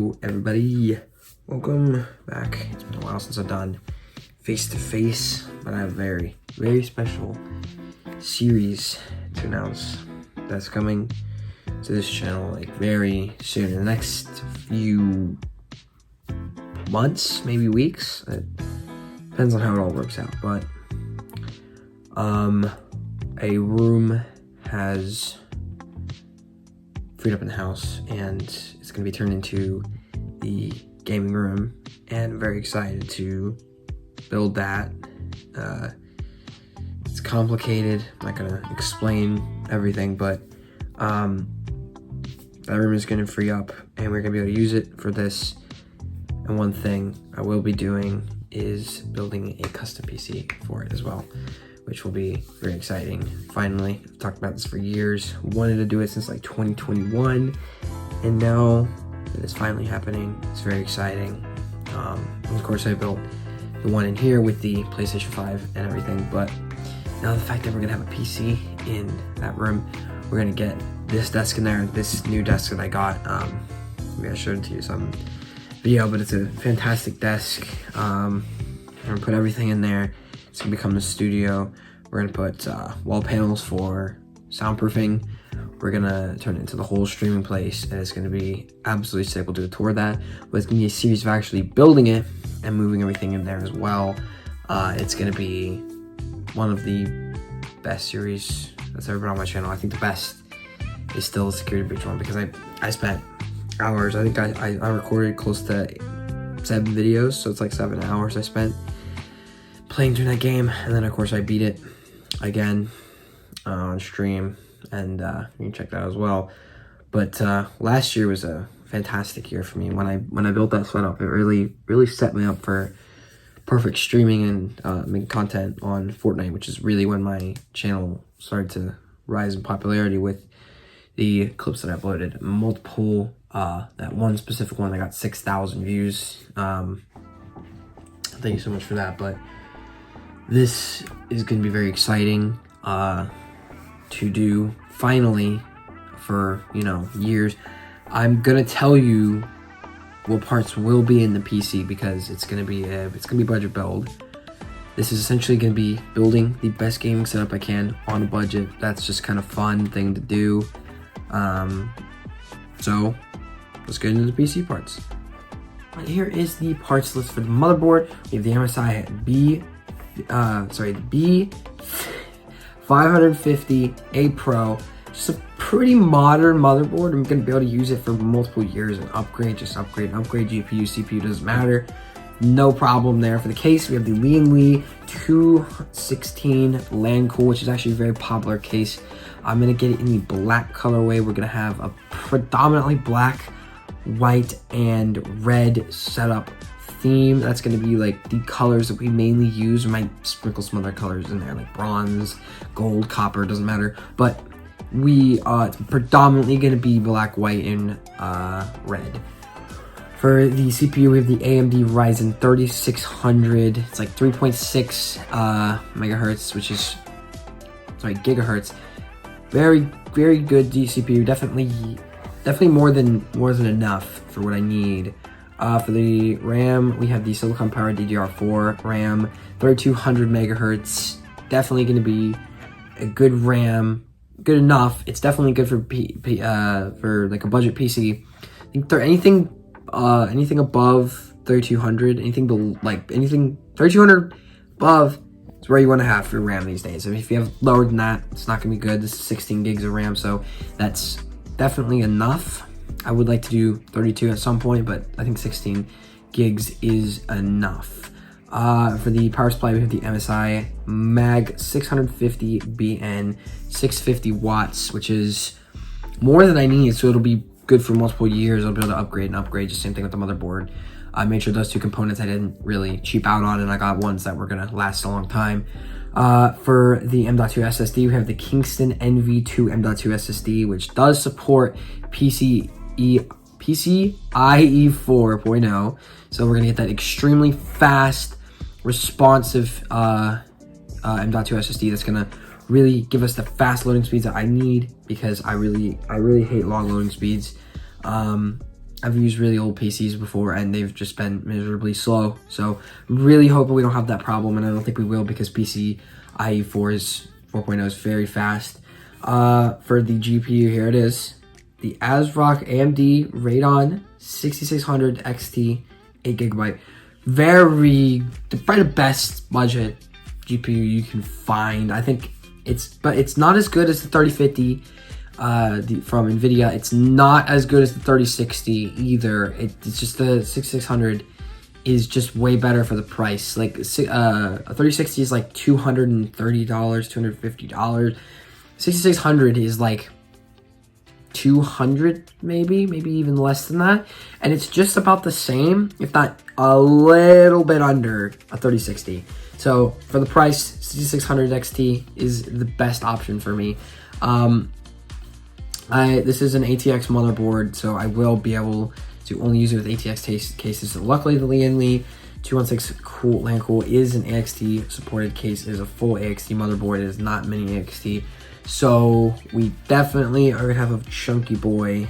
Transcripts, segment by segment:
Hello everybody, welcome back. It's been a while since I've done face-to-face, but I have a very special series to announce that's coming to this channel like very soon, in the next few months, maybe weeks. It depends on how it all works out, but a room has freed up in the house and it's going to be turned into the gaming room, and I'm very excited to build that. It's complicated, I'm not going to explain everything, but that room is going to free up and we're going to be able to use it for this. And one thing I will be doing is building a custom PC for it as well, which will be very exciting. Finally, I've talked about this for years, wanted to do it since like 2021, and now that it's finally happening, it's very exciting. And of course I built the one in here with the PlayStation 5 and everything, but now the fact that we're gonna have a PC in that room, we're gonna get this desk in there, this new desk that I got. Maybe I showed it to you some video, but it's a fantastic desk. I'm gonna put everything in there. It's gonna become a studio. We're gonna put wall panels for soundproofing. We're gonna turn it into the whole streaming place, and it's gonna be absolutely sick. We'll do a tour of that, but it's gonna be a series of actually building it and moving everything in there as well. It's gonna be one of the best series that's ever been on my channel. I think the best is still the security breach one, because I spent hours. I think I recorded close to 7 videos, so it's like 7 hours I spent playing through that game, and then of course I beat it again on stream, and you can check that out as well. But last year was a fantastic year for me. When I built that setup, it really set me up for perfect streaming and making content on Fortnite, which is really when my channel started to rise in popularity with the clips that I uploaded. Multiple, that one specific one that got 6,000 views. Thank you so much for that. But this is going to be very exciting to do finally for, years. I'm going to tell you what parts will be in the PC, because it's going to be budget build. This is essentially going to be building the best gaming setup I can on a budget. That's just kind of fun thing to do. So let's get into the PC parts. Here is the parts list for the motherboard. We have the MSI B550 A Pro. Just a pretty modern motherboard. I'm gonna be able to use it for multiple years and upgrade. GPU, CPU, doesn't matter. No problem there. For the case, we have the Lian 216 Lancool, which is actually a very popular case. I'm gonna get it in the black colorway. We're gonna have a predominantly black, white, and red setup theme. That's gonna be like the colors that we mainly use. We might sprinkle some other colors in there, like bronze, gold, copper, doesn't matter. But it's predominantly gonna be black, white, and red. For the CPU, we have the AMD Ryzen 3600. It's like 3.6 megahertz, which is, gigahertz. Very good CPU. Definitely more than enough for what I need. For the RAM, we have the Silicon Power DDR4 RAM, 3200 megahertz. Definitely going to be a good RAM, good enough. It's definitely good for like a budget PC. I think anything above 3200, anything 3200 above is where you want to have for RAM these days. I mean, if you have lower than that, it's not going to be good. This is 16 gigs of RAM, so that's definitely enough. I would like to do 32 at some point, but I think 16 gigs is enough. For the power supply, we have the MSI MAG 650 BN 650 watts, which is more than I need, so it'll be good for multiple years. I'll be able to upgrade. Just same thing with the motherboard. I made sure those two components I didn't really cheap out on, and I got ones that were gonna last a long time. For the M.2 SSD, we have the Kingston NV2 M.2 SSD, which does support PCiE 4.0. So we're gonna get that extremely fast, responsive M.2 SSD that's gonna really give us the fast loading speeds that I need, because I really hate long loading speeds. I've used really old PCs before and they've just been miserably slow. So really hoping we don't have that problem, and I don't think we will because PCiE 4.0 is very fast. For the GPU, here it is. The ASRock AMD Radeon 6600 XT 8GB. Probably the best budget GPU you can find. I think it's not as good as the 3050 from Nvidia. It's not as good as the 3060 either. It's just the 6600 is just way better for the price. Like a 3060 is like $230, $250. 6600 is like 200, maybe even less than that, and it's just about the same, if not a little bit under a 3060. So for the price, 6600 XT is the best option for me. This is an ATX motherboard, so I will be able to only use it with ATX cases. So luckily, the Lian 216 Lancool is an AXT supported case. It is a full AXT motherboard. It is not mini AXT. So we definitely are gonna have a chunky boy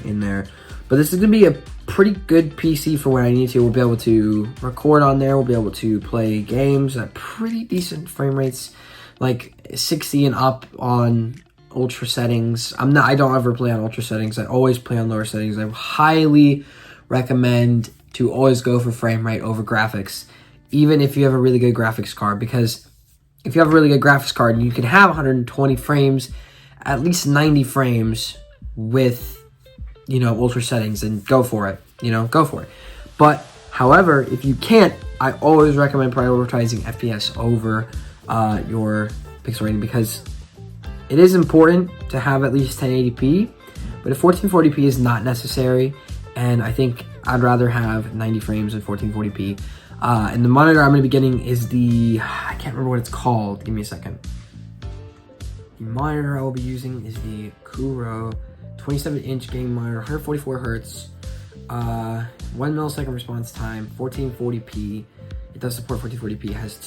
in there. But this is gonna be a pretty good PC for what I need to. We'll be able to record on there. We'll be able to play games at pretty decent frame rates, like 60 and up on ultra settings. I don't ever play on ultra settings. I always play on lower settings. I highly recommend to always go for frame rate over graphics, even if you have a really good graphics card, because if you have a really good graphics card, you can have 120 frames, at least 90 frames with, ultra settings, and go for it, go for it. But, however, if you can't, I always recommend prioritizing FPS over your pixel rating, because it is important to have at least 1080p, but a 1440p is not necessary, and I think I'd rather have 90 frames in 1440p. And the monitor I'm going to be getting is I can't remember what it's called. Give me a second. The monitor I will be using is the Kuro 27-inch gaming monitor, 144 hertz, 1 millisecond response time, 1440p. It does support 1440p. It has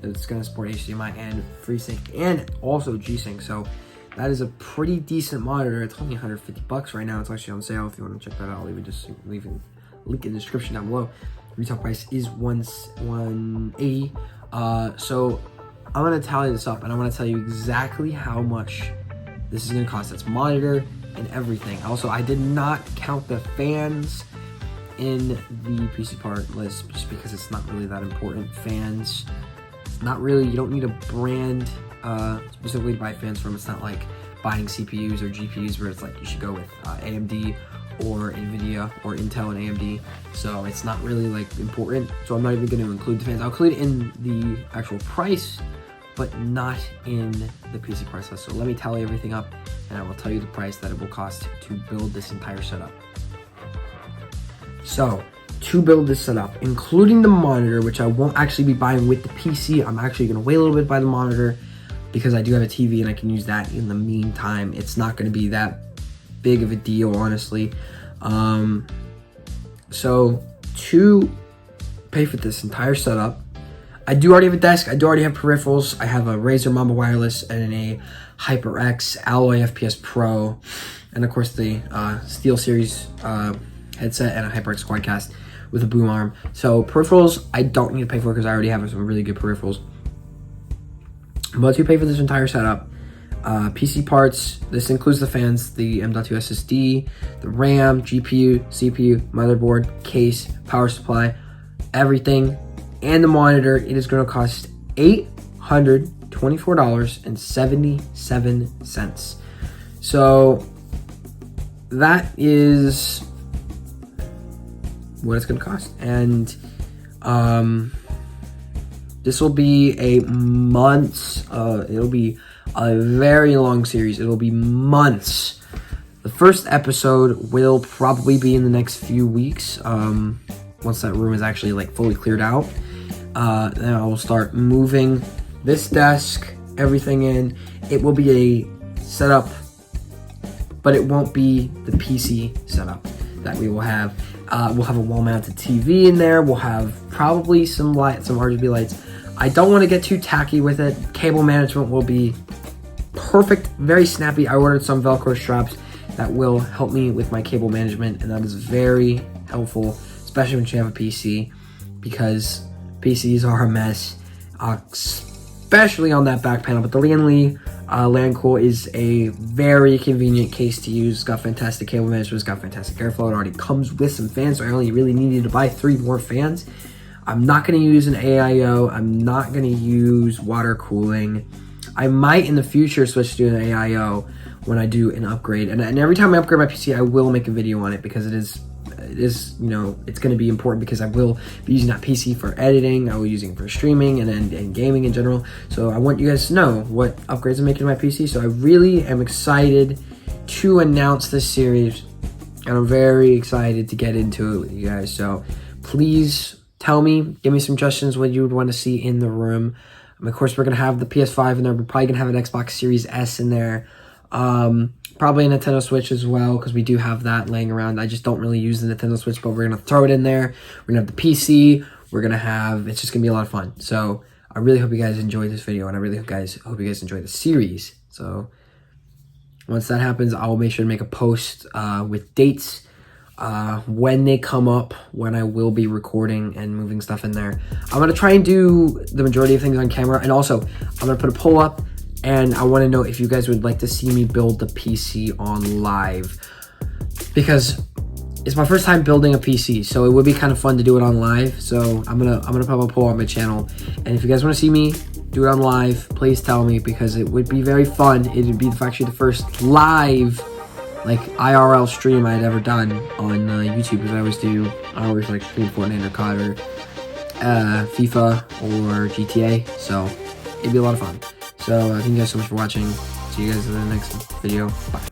it's going to support HDMI and FreeSync and also G-Sync. So that is a pretty decent monitor. It's only $150 right now. It's actually on sale. If you want to check that out, I'll leave a link in the description down below. Retail price is $180. So I'm gonna tally this up and I'm gonna tell you exactly how much this is gonna cost. That's monitor and everything. Also, I did not count the fans in the PC part list just because it's not really that important. Fans, it's not really, you don't need a brand specifically to buy fans from. It's not like buying CPUs or GPUs where it's like you should go with AMD or Nvidia or Intel and AMD, so it's not really like important. So I'm not even going to include the fans. I'll include it in the actual price, but not in the PC price list. So let me tally everything up and I will tell you the price that it will cost to build this entire setup. So to build this setup, including the monitor, which I won't actually be buying with the PC, I'm actually going to wait a little bit by the monitor because I do have a TV and I can use that in the meantime. It's not going to be that big of a deal, honestly. So to pay for this entire setup, I do already have a desk. I do already have peripherals. I have a Razer Mamba Wireless and a HyperX Alloy FPS Pro, and of course the Steel Series headset and a HyperX Quadcast with a boom arm. So peripherals, I don't need to pay for because I already have some really good peripherals. But to pay for this entire setup, PC parts, this includes the fans, the M.2 SSD, the RAM, GPU, CPU, motherboard, case, power supply, everything, and the monitor. It is going to cost $824.77. So that is what it's going to cost. And this will be a months, it'll be a very long series. It'll be months. The first episode will probably be in the next few weeks. Once that room is actually like fully cleared out, then I will start moving this desk, everything in. It will be a setup, but it won't be the PC setup that we will have. We'll have a wall-mounted TV in there. We'll have probably some lights, some RGB lights. I don't want to get too tacky with it. Cable management will be perfect, very snappy. I ordered some Velcro straps that will help me with my cable management, and that is very helpful, especially when you have a PC, because PCs are a mess, especially on that back panel. But the Lian Lancool is a very convenient case to use. It's got fantastic cable management, it's got fantastic airflow. It already comes with some fans, so I only really needed to buy 3 more fans. I'm not going to use an AIO. I'm not going to use water cooling. I might in the future switch to an AIO when I do an upgrade. And every time I upgrade my PC, I will make a video on it, because it is, you know, it's going to be important, because I will be using that PC for editing. I will be using it for streaming and gaming in general. So I want you guys to know what upgrades I'm making to my PC. So I really am excited to announce this series, and I'm very excited to get into it with you guys. So please tell me, give me some suggestions what you would want to see in the room. Of course, we're going to have the PS5 in there. We're probably going to have an Xbox Series S in there. Probably a Nintendo Switch as well, because we do have that laying around. I just don't really use the Nintendo Switch, but we're going to throw it in there. We're going to have the PC. We're going to have, it's just going to be a lot of fun. So I really hope you guys enjoy this video, and I really hope you guys enjoy the series. So once that happens, I'll make sure to make a post with dates, when they come up, when I will be recording and moving stuff in there. I'm going to try and do the majority of things on camera, and also I'm going to put a poll up, and I want to know if you guys would like to see me build the PC on live, because it's my first time building a PC, so it would be kind of fun to do it on live. So I'm gonna put up a poll on my channel, and if you guys want to see me do it on live, please tell me, because it would be very fun. It would be actually the first live, like, IRL stream I had ever done on YouTube, because I always like stream Fortnite or COD or FIFA or GTA, so it'd be a lot of fun. So thank you guys so much for watching. See you guys in the next video. Bye.